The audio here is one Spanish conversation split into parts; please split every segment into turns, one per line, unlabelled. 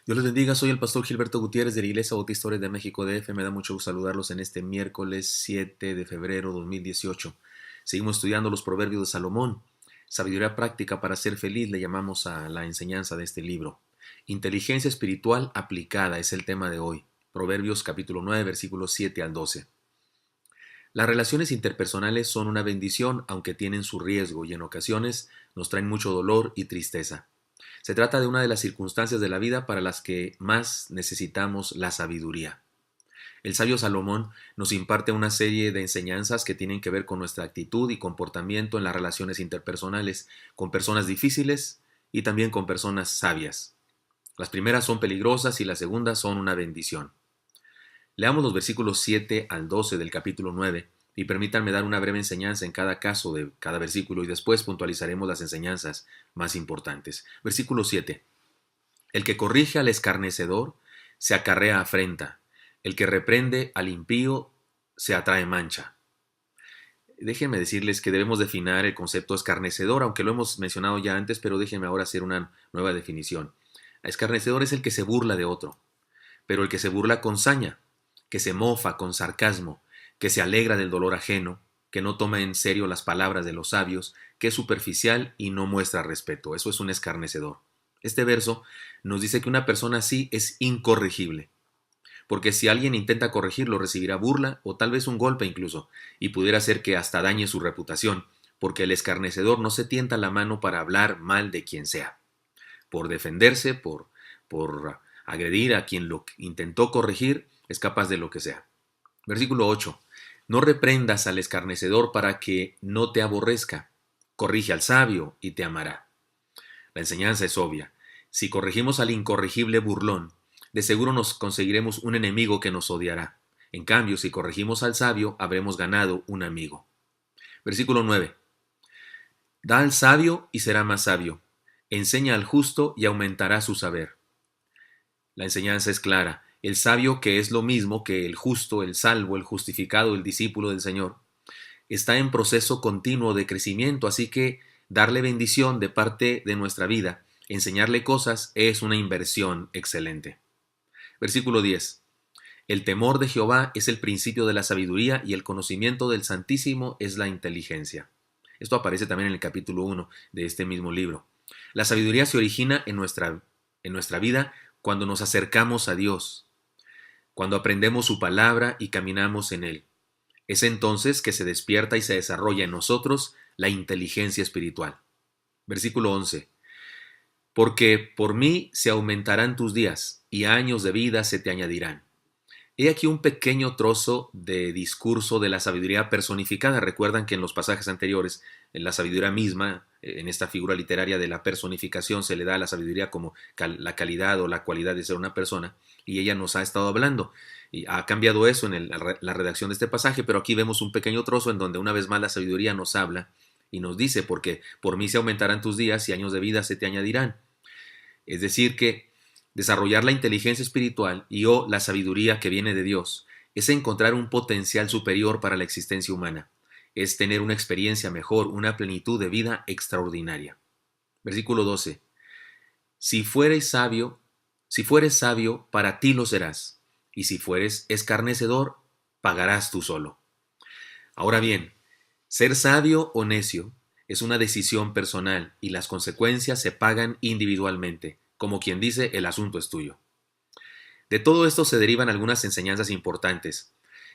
Dios les bendiga, soy el pastor Gilberto Gutiérrez de la Iglesia Bautista Ores de México DF. Me da mucho gusto saludarlos en este miércoles 7 de febrero 2018. Seguimos estudiando los proverbios de Salomón. Sabiduría práctica para ser feliz le llamamos a la enseñanza de este libro. Inteligencia espiritual aplicada es el tema de hoy. Proverbios capítulo 9, versículos 7 al 12. Las relaciones interpersonales son una bendición, aunque tienen su riesgo y en ocasiones nos traen mucho dolor y tristeza. Se trata de una de las circunstancias de la vida para las que más necesitamos la sabiduría. El sabio Salomón nos imparte una serie de enseñanzas que tienen que ver con nuestra actitud y comportamiento en las relaciones interpersonales, con personas difíciles y también con personas sabias. Las primeras son peligrosas y las segundas son una bendición. Leamos los versículos 7 al 12 del capítulo 9 y permítanme dar una breve enseñanza en cada caso de cada versículo y después puntualizaremos las enseñanzas más importantes. Versículo 7. El que corrige al escarnecedor se acarrea afrenta. El que reprende al impío se atrae mancha. Déjenme decirles que debemos definir el concepto escarnecedor, aunque lo hemos mencionado ya antes, pero déjenme ahora hacer una nueva definición. Escarnecedor es el que se burla de otro, pero el que se burla con saña, que se mofa con sarcasmo, que se alegra del dolor ajeno, que no toma en serio las palabras de los sabios, que es superficial y no muestra respeto. Eso es un escarnecedor. Este verso nos dice que una persona así es incorregible, porque si alguien intenta corregirlo recibirá burla o tal vez un golpe incluso, y pudiera ser que hasta dañe su reputación, porque el escarnecedor no se tienta la mano para hablar mal de quien sea, por defenderse, por agredir a quien lo intentó corregir, es capaz de lo que sea. Versículo 8. No reprendas al escarnecedor para que no te aborrezca. Corrige al sabio y te amará. La enseñanza es obvia. Si corregimos al incorregible burlón, de seguro nos conseguiremos un enemigo que nos odiará. En cambio, si corregimos al sabio, habremos ganado un amigo. Versículo 9. Da al sabio y será más sabio. Enseña al justo y aumentará su saber. La enseñanza es clara. El sabio, que es lo mismo que el justo, el salvo, el justificado, el discípulo del Señor, está en proceso continuo de crecimiento, así que darle bendición de parte de nuestra vida, enseñarle cosas, es una inversión excelente. Versículo 10. El temor de Jehová es el principio de la sabiduría y el conocimiento del Santísimo es la inteligencia. Esto aparece también en el capítulo 1 de este mismo libro. La sabiduría se origina en nuestra vida cuando nos acercamos a Dios, cuando aprendemos su palabra y caminamos en él. Es entonces que se despierta y se desarrolla en nosotros la inteligencia espiritual. Versículo 11. Porque por mí se aumentarán tus días y años de vida se te añadirán. He aquí un pequeño trozo de discurso de la sabiduría personificada. Recuerdan que en los pasajes anteriores, en la sabiduría misma, en esta figura literaria de la personificación, se le da a la sabiduría como la calidad o la cualidad de ser una persona, y ella nos ha estado hablando. Y ha cambiado eso en la redacción de este pasaje, pero aquí vemos un pequeño trozo en donde una vez más la sabiduría nos habla y nos dice, porque por mí se aumentarán tus días y años de vida se te añadirán. Es decir, que desarrollar la inteligencia espiritual y o la sabiduría que viene de Dios es encontrar un potencial superior para la existencia humana, es tener una experiencia mejor, una plenitud de vida extraordinaria. Versículo 12. Si fueres sabio, para ti lo serás, y si fueres escarnecedor, pagarás tú solo. Ahora bien, ser sabio o necio es una decisión personal y las consecuencias se pagan individualmente. Como quien dice, el asunto es tuyo. De todo esto se derivan algunas enseñanzas importantes.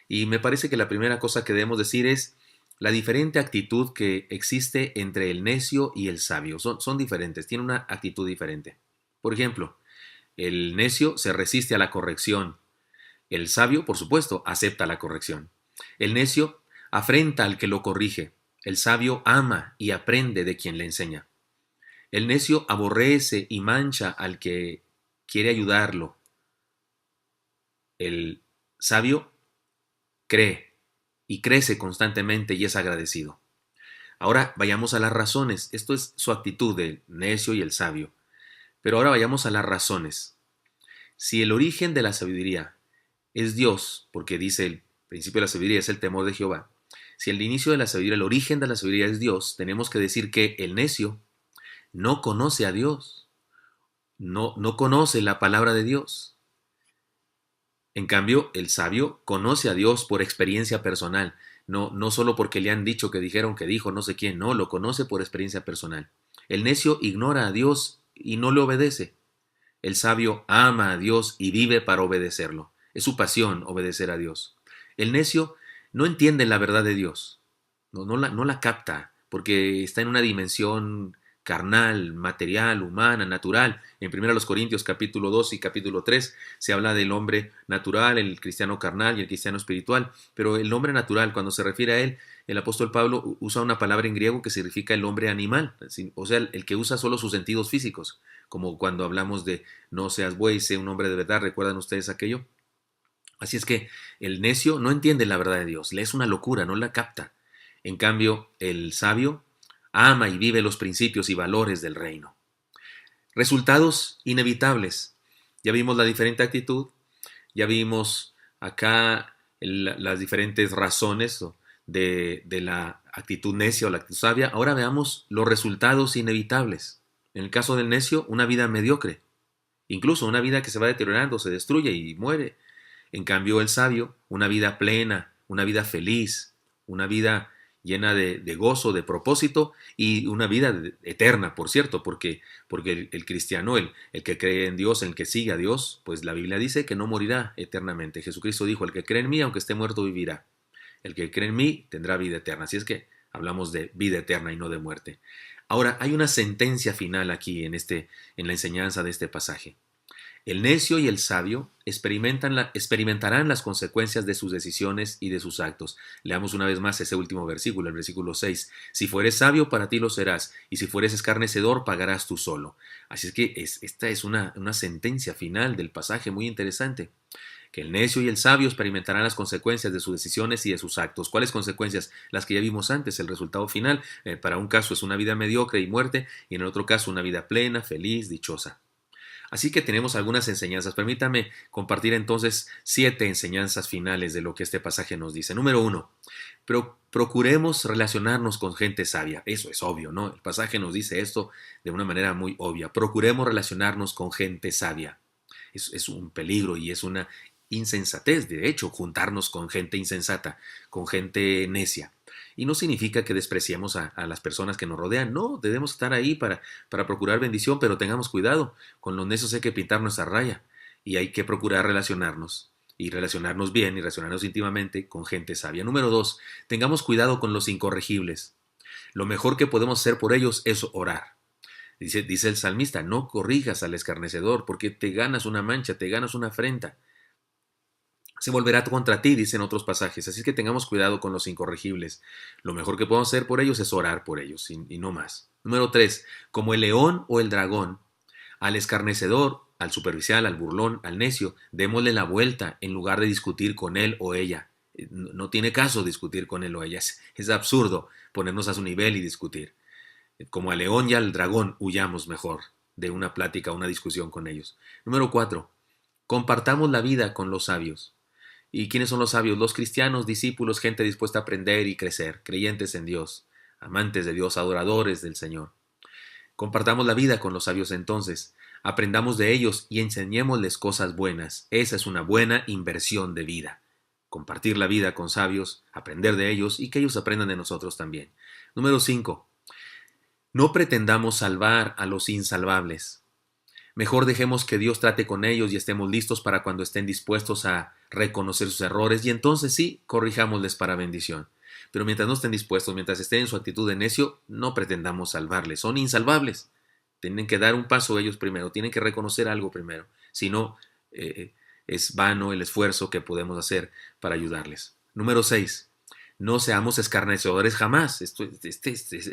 Y me parece que la primera cosa que debemos decir es la diferente actitud que existe entre el necio y el sabio. Son diferentes, tienen una actitud diferente. Por ejemplo, el necio se resiste a la corrección. El sabio, por supuesto, acepta la corrección. El necio afrenta al que lo corrige. El sabio ama y aprende de quien le enseña. El necio aborrece y mancha al que quiere ayudarlo. El sabio cree y crece constantemente y es agradecido. Ahora vayamos a las razones. Esto es su actitud del necio y el sabio. Pero ahora vayamos a las razones. Si el origen de la sabiduría es Dios, porque dice el principio de la sabiduría es el temor de Jehová, si el inicio de la sabiduría, el origen de la sabiduría es Dios, tenemos que decir que el necio no conoce a Dios. no conoce la palabra de Dios. En cambio, el sabio conoce a Dios por experiencia personal, no solo porque le han dicho que dijeron que dijo no sé quién, no, lo conoce por experiencia personal. El necio ignora a Dios y no le obedece. El sabio ama a Dios y vive para obedecerlo. Es su pasión obedecer a Dios. El necio no entiende la verdad de Dios, no la capta, porque está en una dimensión carnal, material, humana, natural. En 1 Corintios capítulo 2 y capítulo 3 se habla del hombre natural, el cristiano carnal y el cristiano espiritual, pero el hombre natural, cuando se refiere a él, el apóstol Pablo usa una palabra en griego que significa el hombre animal, o sea, el que usa solo sus sentidos físicos, como cuando hablamos de no seas buey, sé un hombre de verdad, ¿recuerdan ustedes aquello? Así es que el necio no entiende la verdad de Dios, le es una locura, no la capta. En cambio, el sabio ama y vive los principios y valores del reino. Resultados inevitables. Ya vimos la diferente actitud, ya vimos acá las diferentes razones de la actitud necia o la actitud sabia. Ahora veamos los resultados inevitables. En el caso del necio, una vida mediocre, incluso una vida que se va deteriorando, se destruye y muere. En cambio, el sabio, una vida plena, una vida feliz, una vida llena de gozo, de propósito y una vida eterna, por cierto, porque el cristiano, el que cree en Dios, el que sigue a Dios, pues la Biblia dice que no morirá eternamente. Jesucristo dijo, el que cree en mí, aunque esté muerto, vivirá. El que cree en mí tendrá vida eterna. Así es que hablamos de vida eterna y no de muerte. Ahora, hay una sentencia final aquí en la enseñanza de este pasaje. El necio y el sabio experimentarán las consecuencias de sus decisiones y de sus actos. Leamos una vez más ese último versículo, el versículo 6. Si fueres sabio, para ti lo serás, y si fueres escarnecedor, pagarás tú solo. Así es que esta es una sentencia final del pasaje muy interesante. Que el necio y el sabio experimentarán las consecuencias de sus decisiones y de sus actos. ¿Cuáles consecuencias? Las que ya vimos antes. El resultado final, para un caso es una vida mediocre y muerte, y en el otro caso una vida plena, feliz, dichosa. Así que tenemos algunas enseñanzas. Permítame compartir entonces 7 enseñanzas finales de lo que este pasaje nos dice. Número 1. Procuremos relacionarnos con gente sabia. Eso es obvio, ¿no? El pasaje nos dice esto de una manera muy obvia. Procuremos relacionarnos con gente sabia. Es un peligro y es una insensatez, de hecho, juntarnos con gente insensata, con gente necia. Y no significa que despreciemos a las personas que nos rodean, no, debemos estar ahí para procurar bendición, pero tengamos cuidado, con los necios hay que pintar nuestra raya y hay que procurar relacionarnos y relacionarnos bien y relacionarnos íntimamente con gente sabia. Número 2, tengamos cuidado con los incorregibles. Lo mejor que podemos hacer por ellos es orar. Dice el salmista, no corrijas al escarnecedor porque te ganas una mancha, te ganas una afrenta. Se volverá contra ti, dicen otros pasajes. Así que tengamos cuidado con los incorregibles. Lo mejor que podemos hacer por ellos es orar por ellos y no más. Número 3. Como el león o el dragón, al escarnecedor, al superficial, al burlón, al necio, démosle la vuelta en lugar de discutir con él o ella. No tiene caso discutir con él o ella. Es absurdo ponernos a su nivel y discutir. Como al león y al dragón, huyamos mejor de una plática o una discusión con ellos. Número 4. Compartamos la vida con los sabios. ¿Y quiénes son los sabios? Los cristianos, discípulos, gente dispuesta a aprender y crecer, creyentes en Dios, amantes de Dios, adoradores del Señor. Compartamos la vida con los sabios entonces, aprendamos de ellos y enseñémosles cosas buenas. Esa es una buena inversión de vida. Compartir la vida con sabios, aprender de ellos y que ellos aprendan de nosotros también. Número 5. No pretendamos salvar a los insalvables. Mejor dejemos que Dios trate con ellos y estemos listos para cuando estén dispuestos a reconocer sus errores y entonces sí, corrijámosles para bendición. Pero mientras no estén dispuestos, mientras estén en su actitud de necio, no pretendamos salvarles. Son insalvables. Tienen que dar un paso ellos primero, tienen que reconocer algo primero. Si no, es vano el esfuerzo que podemos hacer para ayudarles. Número 6. No seamos escarnecedores jamás. Esto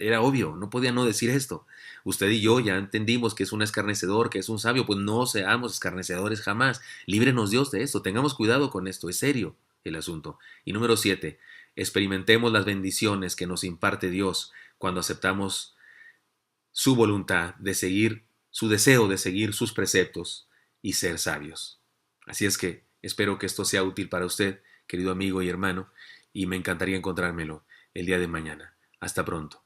era obvio, no podía no decir esto. Usted y yo ya entendimos que es un escarnecedor, que es un sabio, pues no seamos escarnecedores jamás. Líbrenos Dios de esto, tengamos cuidado con esto, es serio el asunto. Y número 7, experimentemos las bendiciones que nos imparte Dios cuando aceptamos su voluntad de seguir, su deseo de seguir sus preceptos y ser sabios. Así es que espero que esto sea útil para usted, querido amigo y hermano, y me encantaría encontrármelo el día de mañana. Hasta pronto.